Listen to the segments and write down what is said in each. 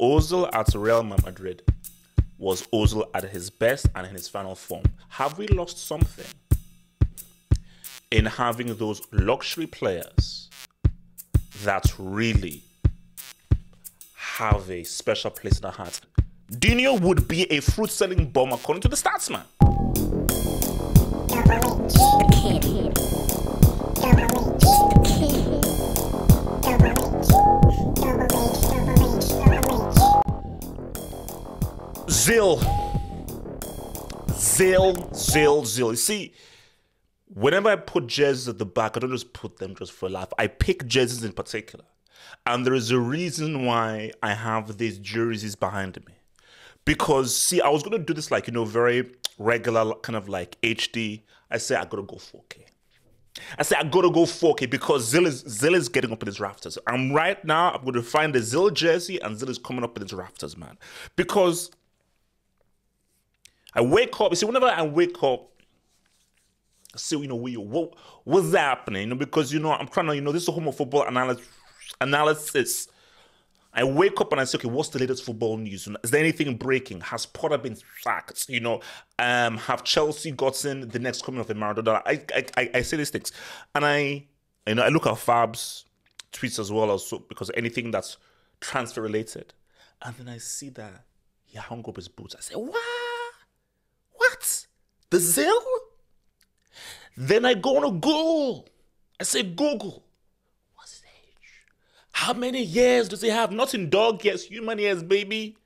Ozil at Real Madrid was Ozil at his best and in his final form. Have we lost something in having those luxury players that really have a special place in our hearts? Dino would be a fruit-selling bomb according to the stats man. Zil. You see, whenever I put jerseys at the back, I don't just put them just for a laugh. I pick jerseys in particular. And there is a reason why I have these jerseys behind me. Because, see, I was going to do this like, very regular, kind of like HD. I say I got to go 4K. Because Zil is getting up in his rafters. And right now, I'm going to find the Zil jersey and Zil is coming up in his rafters, man. Because I wake up, you see, whenever I wake up, I say, what's happening? Because, I'm trying to, this is a home of football analysis. I wake up and I say, okay, what's the latest football news? Is there anything breaking? Has Potter been sacked? Have Chelsea gotten the next coming of a Maradona? I say these things. And I look at Fab's tweets as well, also, because anything that's transfer related. And then I see that he hung up his boots. I say, what? The Zil? Then I go on Google. I say, Google, what's his age? How many years does he have? Not in dog years, human years, baby.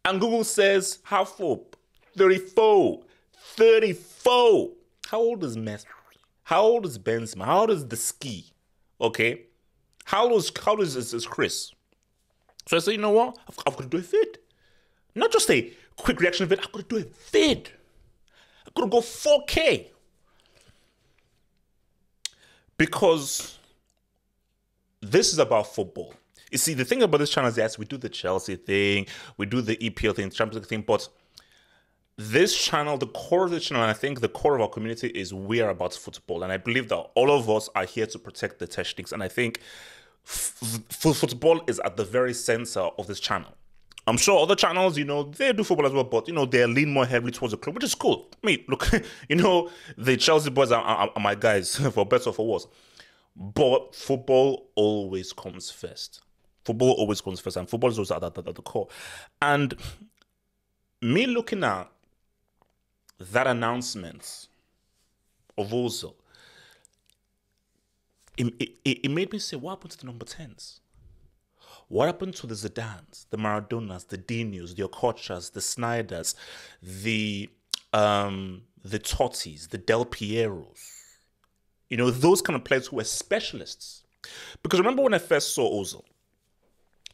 And Google says, half up, 34. How old is Messi? How old is Benzema? How old is the ski? Okay. How old is Chris? So I say, you know what? I've got to do a vid. Not just a quick reaction vid. I've got to do a vid. I've got to go 4K. Because this is about football. You see, the thing about this channel is, yes, we do the Chelsea thing, we do the EPL thing, Champions League thing, but this channel, the core of the channel, and I think the core of our community is we are about football. And I believe that all of us are here to protect the techniques. And I think football is at the very center of this channel. I'm sure other channels, they do football as well, but, they lean more heavily towards the club, which is cool. I mean, look, the Chelsea boys are my guys, for better or for worse. But football always comes first. And football is always at the core. And me looking at that announcement of Ozil, it made me say, what happened to the number 10s? What happened to the Zidanes, the Maradonas, the Dinos, the Okochas, the Snyders, the Tottis, the Del Pieros? Those kind of players who were specialists. Because remember when I first saw Ozil,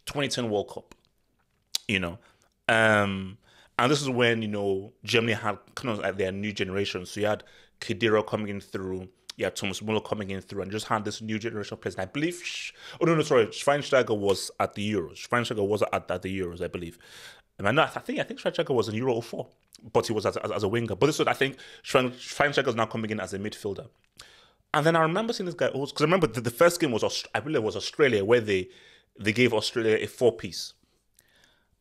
2010 World Cup, and this is when, Germany had kind of like their new generation. So you had Khedira coming in through, you had Thomas Muller coming in through, and just had this new generation of players. And I believe, Schweinsteiger was at the Euros. Schweinsteiger was at the Euros, I believe. And I think Schweinsteiger was in Euro 04, but he was as a winger. But this was, I think, Schweinsteiger is now coming in as a midfielder. And then I remember seeing this guy, because I remember the first game was, I believe it was Australia, where they gave Australia a 4-piece.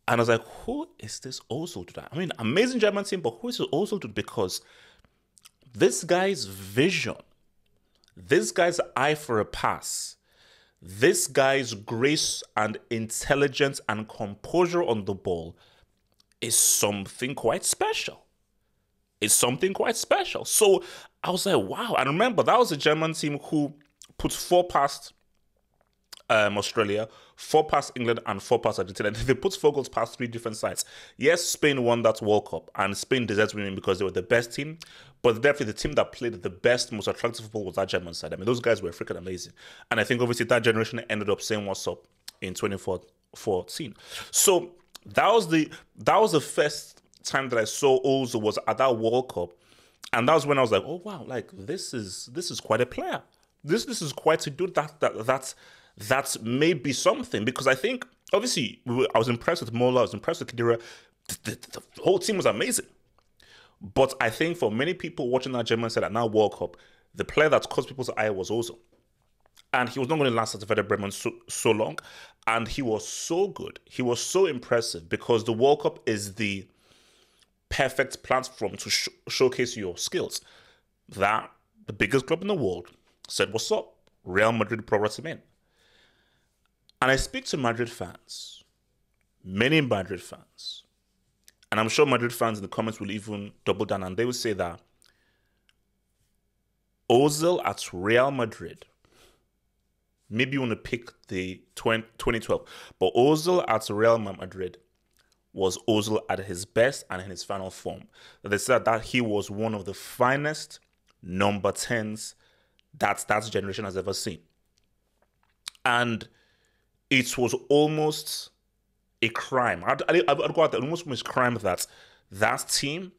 And I was like, who is this Ozil to that? I mean, amazing German team, but who is this Ozil to? Because this guy's vision, this guy's eye for a pass, this guy's grace and intelligence and composure on the ball is something quite special. So I was like, wow. And remember, that was a German team who put 4 past Australia, 4 past England, and 4 past Argentina. They put 4 goals past 3 different sides. Yes, Spain won that World Cup, and Spain deserves winning because they were the best team. But definitely the team that played the best, most attractive football was that German side. I mean, those guys were freaking amazing. And I think obviously that generation ended up saying what's up in 2014. So that was the first time that I saw Ozil was at that World Cup. And that was when I was like, oh wow, like this is quite a player. This is quite a dude that's maybe something. Because I think obviously I was impressed with Mola, I was impressed with Khedira. The whole team was amazing. But I think for many people watching that German side at now World Cup, the player that caught people's eye was Ozil. And he was not going to last at Werder Bremen so long. And he was so good. He was so impressive because the World Cup is the perfect platform to showcase your skills. That the biggest club in the world said, "What's up? Real Madrid brought him in." And I speak to Madrid fans, many Madrid fans, and I'm sure Madrid fans in the comments will even double down and they will say that Ozil at Real Madrid, maybe you want to pick the 2012, but Ozil at Real Madrid was Ozil at his best and in his final form. They said that he was one of the finest number 10s that generation has ever seen. And it was almost a crime. I'd go out there, almost a crime that team,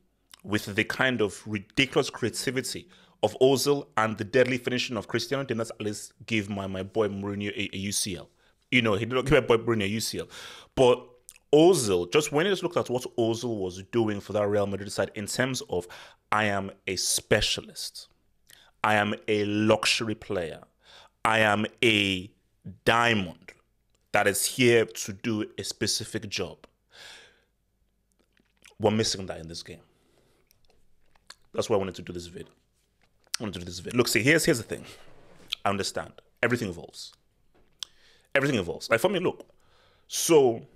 with the kind of ridiculous creativity of Ozil and the deadly finishing of Cristiano, did not at least give my boy Mourinho a UCL. He did not give my boy Mourinho a UCL. But Ozil, just when you just looked at what Ozil was doing for that Real Madrid side in terms of, I am a specialist, I am a luxury player, I am a diamond that is here to do a specific job. We're missing that in this game. That's why I wanted to do this vid. Look, see, here's the thing. I understand. Everything evolves. Like for me, look. So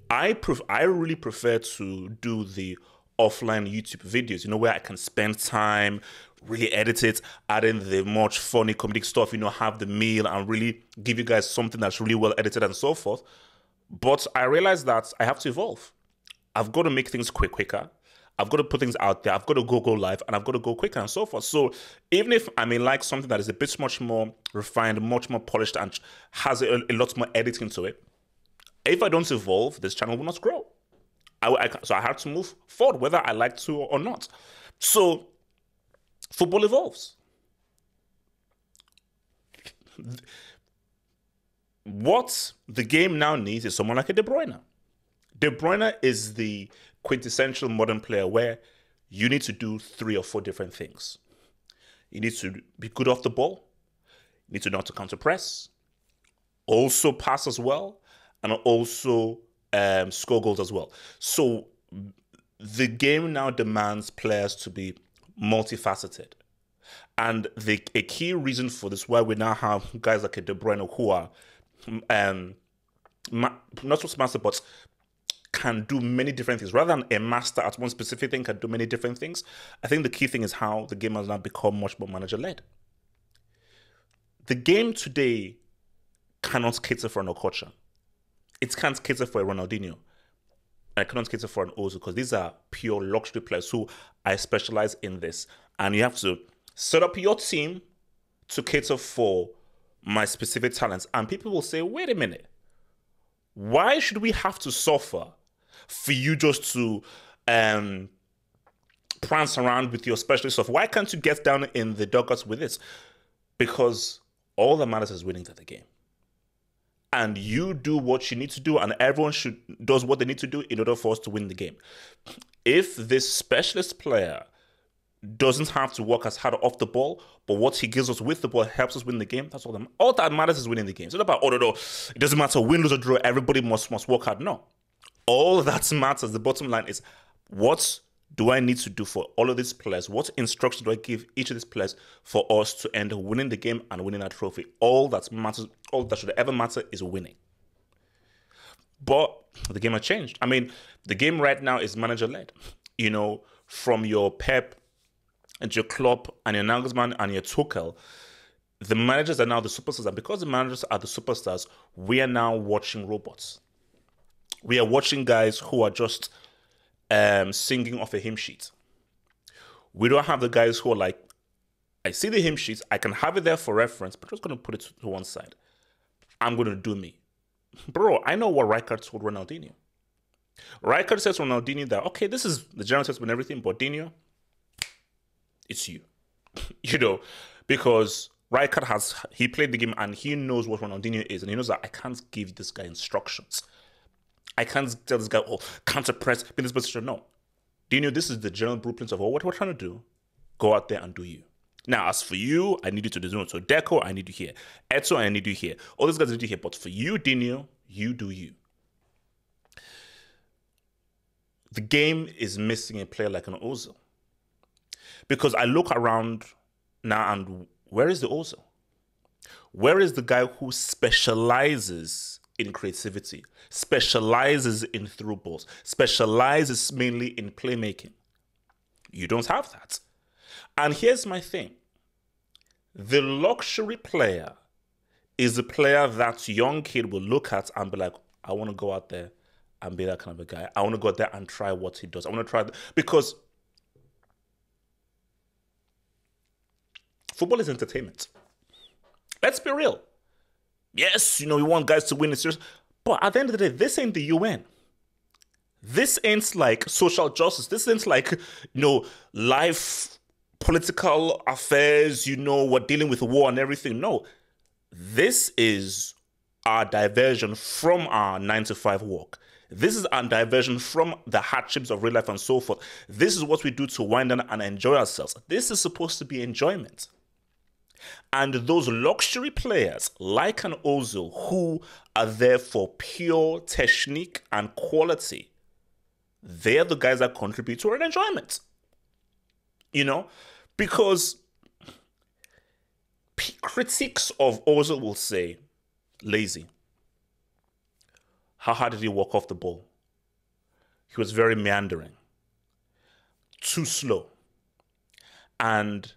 I really prefer to do the offline YouTube videos, where I can spend time, really edit it, add in the much funny comedic stuff, have the meal and really give you guys something that's really well edited and so forth. But I realized that I have to evolve. I've got to make things quicker. I've got to put things out there. I've got to go live and I've got to go quicker and so forth. So even if I may like something that is a bit much more refined, much more polished and has a lot more editing to it, if I don't evolve, this channel will not grow. So I have to move forward, whether I like to or not. So football evolves. What the game now needs is someone like a De Bruyne. De Bruyne is the quintessential modern player where you need to do 3 or 4 different things. You need to be good off the ball. You need to know how to counter press. Also pass as well. And also score goals as well. So the game now demands players to be multifaceted. And a key reason for this, why we now have guys like a De Bruyne who are not just master, but can do many different things. Rather than a master at one specific thing, can do many different things. I think the key thing is how the game has now become much more manager-led. The game today cannot cater for an Okocha. It can't cater for a Ronaldinho. I cannot cater for an Ozil because these are pure luxury players who I specialize in this. And you have to set up your team to cater for my specific talents. And people will say, wait a minute, why should we have to suffer for you just to prance around with your specialist stuff? Why can't you get down in the dugouts with this? Because all that matters is winning the game. And you do what you need to do, and everyone does what they need to do in order for us to win the game. If this specialist player doesn't have to work as hard off the ball, but what he gives us with the ball helps us win the game, that's all that matters is winning the game. It's not about, oh, no, it doesn't matter, win, lose, or draw, everybody must work hard. No. All that matters, the bottom line is, what do I need to do for all of these players? What instructions do I give each of these players for us to end up winning the game and winning that trophy? All that matters, all that should ever matter is winning. But the game has changed. I mean, the game right now is manager-led. From your Pep and your Klopp and your Nagelsmann and your Tuchel, the managers are now the superstars. And because the managers are the superstars, we are now watching robots. We are watching guys who are just singing off a hymn sheet. We don't have the guys who are like, I see the hymn sheets, I can have it there for reference, but I'm just going to put it to one side. I'm going to do me. Bro, I know what Rijkaard told Ronaldinho. Rijkaard says to Ronaldinho that, okay, this is the general sense and everything, but Dino, it's you. Because Rijkaard he played the game and he knows what Ronaldinho is, and he knows that I can't give this guy instructions. I can't tell this guy, oh, counter press, be in this position. No. Dino, this is the general blueprint of what we're trying to do. Go out there and do you. Now, as for you, I need you to do so. Deco, I need you here. Eto, I need you here. All these guys need you here. But for you, Dino, you do you. The game is missing a player like an Ozil. Because I look around now and where is the Ozil? Where is the guy who specializes in creativity, specializes in through balls, specializes mainly in playmaking? You don't have that. And here's my thing. The luxury player is the player that young kid will look at and be like, I want to go out there and be that kind of a guy. I want to go out there and try what he does. I want to try because football is entertainment. Let's be real. Yes, you want guys to win the series, but at the end of the day, this ain't the UN. This ain't like social justice. This ain't like, life, political affairs, we're dealing with war and everything. No, this is our diversion from our 9-to-5 work. This is our diversion from the hardships of real life and so forth. This is what we do to wind down and enjoy ourselves. This is supposed to be enjoyment. And those luxury players, like an Ozil, who are there for pure technique and quality, they're the guys that contribute to our enjoyment. Because critics of Ozil will say, lazy. How hard did he walk off the ball? He was very meandering. Too slow. And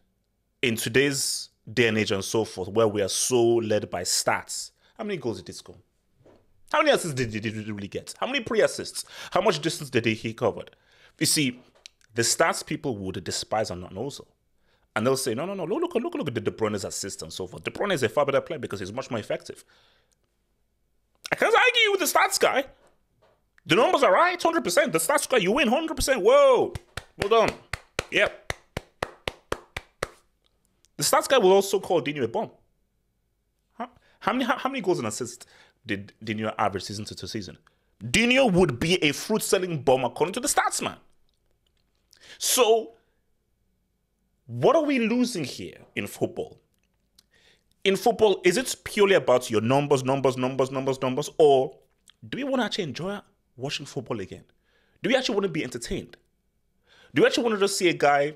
in today's day and age and so forth, where we are so led by stats, how many goals did he score? How many assists did he really get? How many pre-assists? How much distance did he cover? You see, the stats people would despise on Ozil. And they'll say, no, look at the De Bruyne's assist and so forth. De Bruyne is a far better player because he's much more effective. I can't argue with the stats guy. The numbers are right, 100%. The stats guy, you win 100%. Whoa, well done. Yep. The stats guy will also call Dino a bomb. Huh? How many goals and assists did Dino average season to season? Dino would be a fruit-selling bomb according to the stats man. So, what are we losing here in football? In football, is it purely about your numbers, or do we want to actually enjoy watching football again? Do we actually want to be entertained? Do we actually want to just see a guy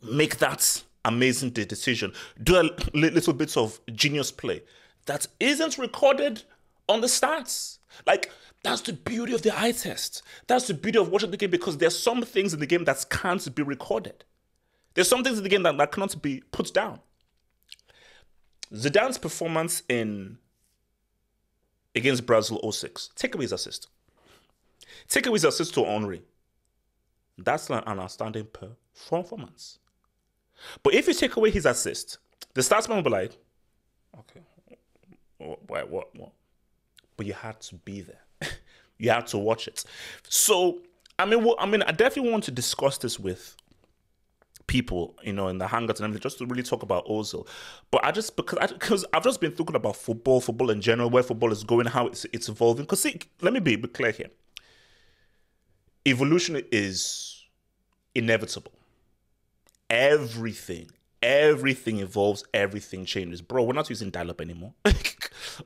make that amazing decision, do a little bits of genius play that isn't recorded on the stats? Like, that's the beauty of the eye test. That's the beauty of watching the game, because there's some things in the game that can't be recorded. There's some things in the game that cannot be put down. Zidane's performance against Brazil 06, take away his assist. Take away his assist to Henry. That's an outstanding performance. But if you take away his assist, the statsman will be like, okay, what? But you had to be there. You had to watch it. So, I definitely want to discuss this with people, in the hangouts and everything, just to really talk about Ozil. But because I've just been thinking about football in general, where football is going, how it's evolving. Because see, let me be clear here. Evolution is inevitable. Everything evolves, everything changes. Bro, we're not using dial-up anymore.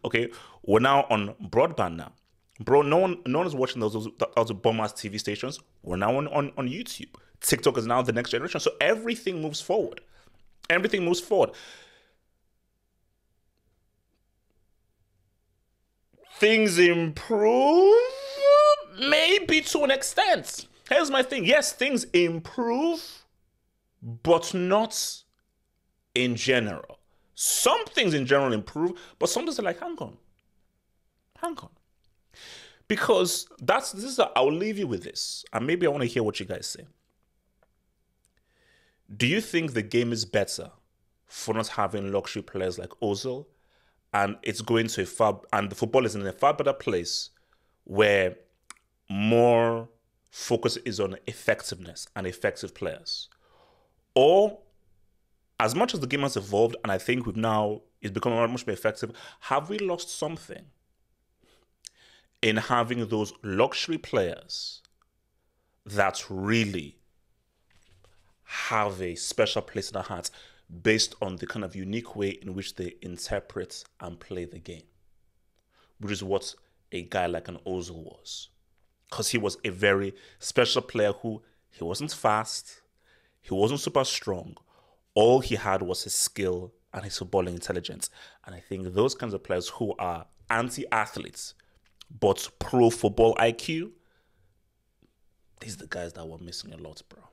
Okay? We're now on broadband now. Bro, no one is watching those bomb-ass TV stations. We're now on YouTube. TikTok is now the next generation. So everything moves forward. Everything moves forward. Things improve? Maybe to an extent. Here's my thing. Yes, things improve, but not in general. Some things in general improve, but some things are like, hang on. Because I'll leave you with this, and maybe I want to hear what you guys say. Do you think the game is better for not having luxury players like Ozil, and it's going to and the football is in a far better place where more focus is on effectiveness and effective players? Or, as much as the game has evolved, and I think it's become much more effective, have we lost something in having those luxury players that really have a special place in our hearts? based on the kind of unique way in which they interpret and play the game, which is what a guy like an Ozil was. Because he was a very special player who he wasn't fast, he wasn't super strong. All he had was his skill and his footballing intelligence. And I think those kinds of players who are anti-athletes but pro football IQ, these are the guys that were missing a lot, bro.